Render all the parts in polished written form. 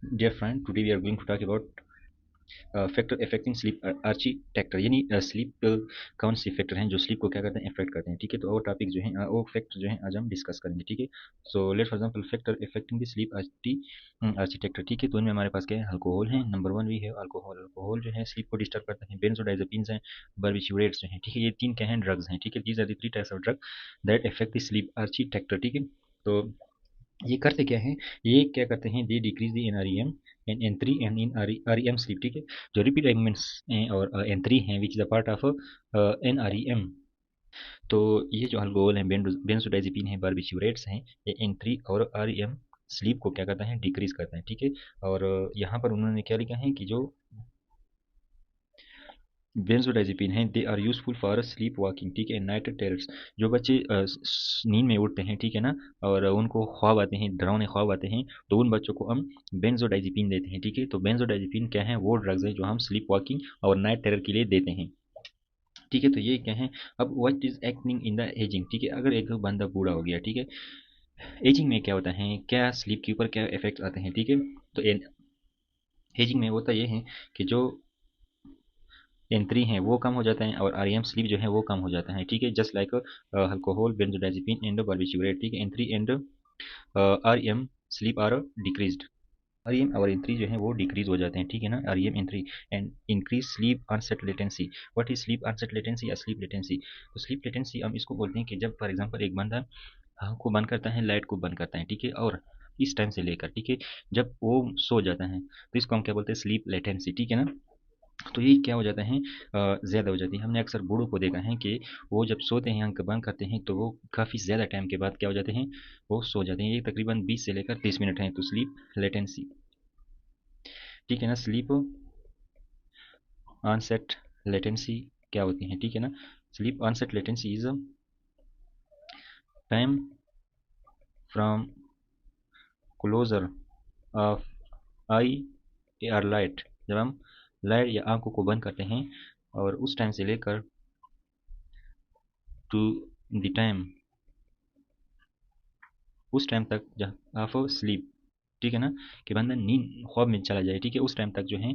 Dear friend, today we are going to talk about factor affecting sleep architecture, यानी sleep कौन से factor हैं जो स्लीप को क्या करते हैं, अफेक्ट करते हैं। ठीक है, तो वो टॉपिक जो है वो फैक्टर जो है आज हम डिस्कस करेंगे। ठीक है, so let for example factor affecting the sleep architecture. ठीक है, तो इनमें हमारे पास क्या है, अल्कोहल है, नंबर वन भी है अल्कोहल। अल्कोहल जो है स्लीप को डिस्टर्ब करते हैं। बेंजोडाइजेपिन्स हैं, बार्बिट्यूरेट्स जो हैं। ठीक है, ये तीन क्या हैं, ड्रग्स हैं। ठीक है, these are the three types of drug that affect the sleep architecture. ठीक है, तो ये करते क्या हैं, ये क्या करते हैं, they decrease the NREM and N three and in REM sleep. ठीक है, जो रिपीट एलिमेंट्स हैं और एन थ्री हैं which is a part of NREM. तो ये जो अल्कोहल है, बेंजोडाइजेपिन है, बार्बिट्यूरेट्स हैं, ये एन थ्री और आरईएम स्लीप को क्या करता है, डिक्रीज करता है। ठीक है, और यहाँ पर उन्होंने क्या लिखा है कि जो बेंजोडाइजेपिन है they are useful for sleep walking. ठीक है, नाइट टेरर्स, जो बच्चे नींद में उठते हैं, ठीक है ना, और उनको ख्वाब आते हैं, डरावने ख्वाब आते हैं, तो उन बच्चों को हम बेंजोडाइजेपिन देते हैं। ठीक है, तो बेंजोडाइजेपिन क्या है, वो ड्रग्स है जो हम स्लीप वॉकिंग और नाइट टेरर के लिए देते हैं। ठीक है, तो ये क्या है, अब what is acting in the ageing. ठीक है, अगर एक बंदा बूढ़ा हो गया, ठीक है, एजिंग में क्या होता है, क्या स्लीप के ऊपर क्या इफेक्ट आते हैं। ठीक है, तो एजिंग में होता ये है कि जो एन थ्री हैं वो कम हो जाता है और आर एम स्लीप जो है वो कम हो जाता है। ठीक है, just like alcohol, benzodiazepine and barbiturate. ठीक है, N three and R M sleep are decreased. R M और एन थ्री जो है वो डिक्रीज हो जाते हैं। ठीक है ना, R M N three and increase sleep onset latency. What is sleep onset latency या स्लीप लेटेंसी? तो स्लीप लेटेंसी हम इसको बोलते हैं कि जब फॉर एग्जांपल एक बंदा आँख को बंद करता है, लाइट को बंद करता है, ठीक है, और इस टाइम से लेकर, ठीक है, जब वो सो जाता है, तो इसको हम क्या बोलते हैं, स्लीप लेटेंसी। ठीक है ना, तो ये क्या हो जाता है, ज़्यादा हो जाती है। हमने अक्सर बूढ़ों को देखा है कि वो जब सोते हैं, आंख बंद करते हैं, तो वो काफ़ी ज़्यादा टाइम के बाद क्या हो जाते हैं, वो सो जाते हैं। ये तकरीबन 20 से लेकर 30 मिनट हैं। तो स्लीप लेटेंसी, ठीक है ना, स्लीप ऑनसेट लेटेंसी क्या होती है। ठीक है ना, sleep onset latency is time from closure of eye or light, जब हम लाइट या आंखों को बंद करते हैं और उस टाइम से लेकर टू द टाइम, उस टाइम तक जब आप स्लीप, ठीक है ना, कि बंदा नींद ख्वाब में चला जाए, ठीक है, उस टाइम तक जो है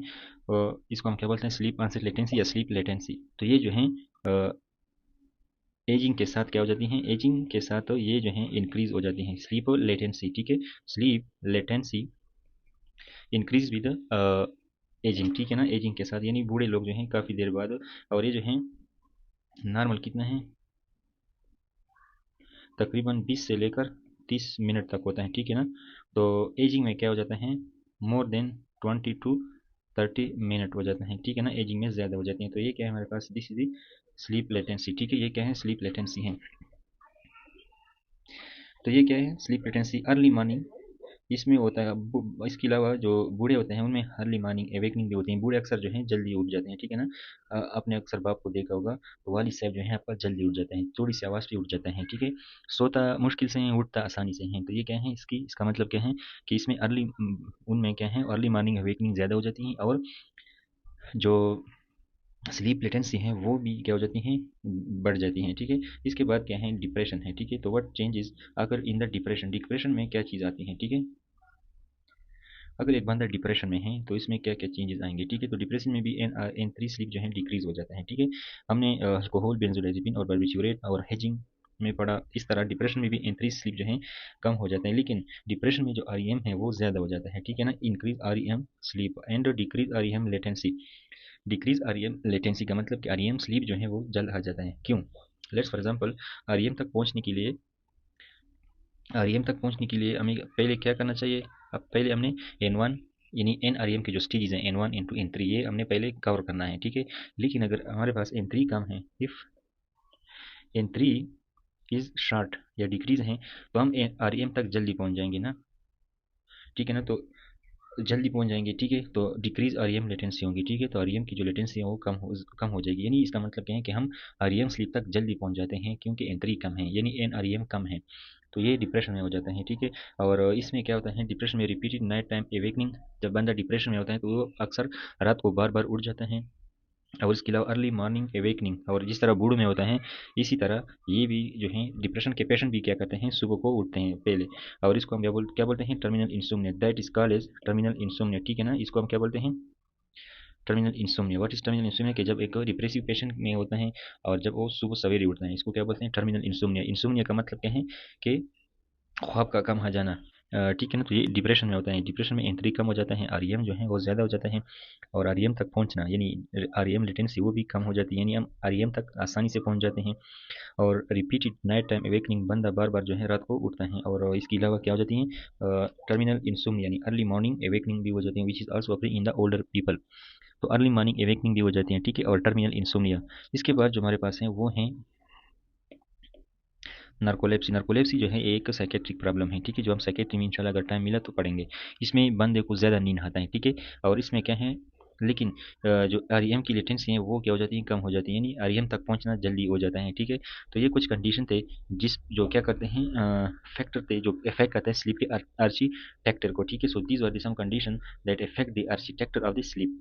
इसको हम क्या बोलते हैं, स्लीप आंसर लेटेंसी या स्लीप लेटेंसी। तो ये जो है एजिंग के साथ क्या हो जाती हैं, एजिंग के साथ तो ये जो है इंक्रीज हो जाती हैं स्लीप लेटेंसी। ठीक है, sleep latency increase with ageing. ठीक है ना, एजिंग के साथ, यानी बूढ़े लोग जो हैं काफ़ी देर बाद, और ये जो है नॉर्मल कितना है, तकरीबन 20 से लेकर 30 मिनट तक होता है। ठीक है ना, तो एजिंग में क्या हो जाता है, मोर देन 20 to 30 मिनट हो जाता है। ठीक है ना, एजिंग में ज़्यादा हो जाती है। तो ये क्या है हमारे पास, दिस इज स्लीप लेटेंसी। ठीक है, ये क्या है, स्लीप लेटेंसी है। तो ये क्या है, स्लीप लेटेंसी अर्ली मॉर्निंग, इसमें होता है। इसके अलावा जो बूढ़े होते हैं उनमें अर्ली मॉर्निंग एवेकनिंग भी होती है। बूढ़े अक्सर जो हैं जल्दी उठ जाते हैं। ठीक है ना, आपने अक्सर बाप को देखा होगा, तो वालिद साहब जो है आपका जल्दी उठ जाते हैं, थोड़ी सी आवाज़ पे उठ जाते हैं। ठीक है, सोता मुश्किल से है, उठता आसानी से है। तो ये क्या है, इसका मतलब क्या है कि इसमें अर्ली, उनमें क्या है, अर्ली मॉर्निंग एवेकनिंग ज़्यादा हो जाती है, और जो स्लीप लेटेंसी है वो भी क्या हो जाती हैं, बढ़ जाती हैं। ठीक है, इसके बाद क्या है, डिप्रेशन है। ठीक है, तो व्हाट चेंजेस अगर इन द डिप्रेशन, डिप्रेशन में क्या चीज़ आती है। ठीक है, अगर एक बंदा डिप्रेशन में है तो इसमें क्या क्या चेंजेस आएंगे। ठीक है, तो डिप्रेशन में भी एन थ्री स्लीप जो है डिक्रीज हो जाता है। ठीक है, हमने अल्कोहल, बेंजोडाइजेपिन और बार्बिट्यूरेट और हेजिंग में पढ़ा, इस तरह डिप्रेशन में भी एन थ्री स्लीप जो है कम हो जाता है, लेकिन डिप्रेशन में जो आर है वो ज़्यादा हो जाता है। ठीक है ना, increase R sleep and decrease R latency. Decrease R latency का मतलब कि आर स्लीप जो है वो जल्द आ जाता है। क्यों? लेट्स फॉर एग्जाम्पल, आर तक पहुंचने के लिए, तक पहुंचने के लिए हमें पहले क्या करना चाहिए। अब पहले हमने एन वन, यानी एन आर के जो स्टेजेस हैं, N one, N two, N three, ये हमने पहले कवर करना है। ठीक है, लेकिन अगर हमारे पास एन थ्री कम है, if N three is short या डिक्रीज है, तो हम आर तक जल्दी पहुंच जाएंगे ना। ठीक है ना, तो जल्दी पहुंच जाएंगे। ठीक है, तो डिक्रीज आर लेटेंसी होगी। ठीक है, तो आर की जो लेटेंसी है वो कम हो जाएगी, यानी इसका मतलब क्या है कि हम आर स्लीप तक जल्दी पहुंच जाते हैं, क्योंकि एन थ्री कम है, यानी एन आर कम है। तो ये डिप्रेशन में हो जाता है। ठीक है, और इसमें क्या होता है, डिप्रेशन में रिपीटेड नाइट टाइम एवेकनिंग, जब बंदा डिप्रेशन में होता है तो वो अक्सर रात को बार बार उठ जाता है, और इसके अलावा अर्ली मॉर्निंग एवेकनिंग, और जिस तरह बूढ़ में होता है इसी तरह ये भी जो है डिप्रेशन के पेशेंट भी क्या करते हैं, सुबह को उठते हैं पहले। और इसको हम क्या बोलते हैं, terminal insomnia, that is called as terminal insomnia, ठीक है ना। इसको हम क्या बोलते हैं, terminal insomnia. What is terminal insomnia, कि जब एक डिप्रेसिव पेशेंट में होता है और जब वो सुबह सवेरे उठता है, इसको क्या बोलते हैं, टर्मिनल इंसोम्निया। इंसोम्निया का मतलब क्या है कि ख्वाब का कम आ जाना, ठीक है ना। तो ये डिप्रेशन में होता है, डिप्रेशन में एंट्री कम हो जाता है, आरईएम जो है वो ज़्यादा हो जाता है, और आरईएम तक पहुंचना यानी आरईएम लेटेंसी वो भी कम हो जाती है, यानी हम आरईएम तक आसानी से पहुंच जाते हैं। और रिपीटेड नाइट टाइम अवेकनिंग, बंदा बार बार जो है रात को उठता है। और इसके अलावा क्या हो जाती है, टर्मिनल इंसोम्निया यानी अर्ली मॉर्निंग अवेकनिंग भी हो जाती है, which is also occurring in the older people. तो अर्ली मॉर्निंग अवेकनिंग भी हो जाती है, ठीक है, और टर्मिनल इंसोम्निया। इसके बाद जो हमारे पास है वो है नार्कोलेप्सी। नार्कोलेप्सी जो है एक साइकेट्रिक प्रॉब्लम है, ठीक है, जो हम साइकेट्री में इंशाल्लाह अगर टाइम मिला तो पढ़ेंगे। इसमें बंदे को ज़्यादा नींद आता है, ठीक है, और इसमें क्या है, लेकिन जो आरईएम की लेटेंसी है वो क्या हो जाती है, कम हो जाती है, यानी आरईएम तक पहुंचना जल्दी हो जाता है, ठीक है। तो ये कुछ कंडीशन थे जिस जो क्या करते हैं, फैक्टर थे जो इफेक्ट करते हैं स्लीप के आर्किटेक्चर को, ठीक है। So these are the some condition that affect the architecture of the sleep.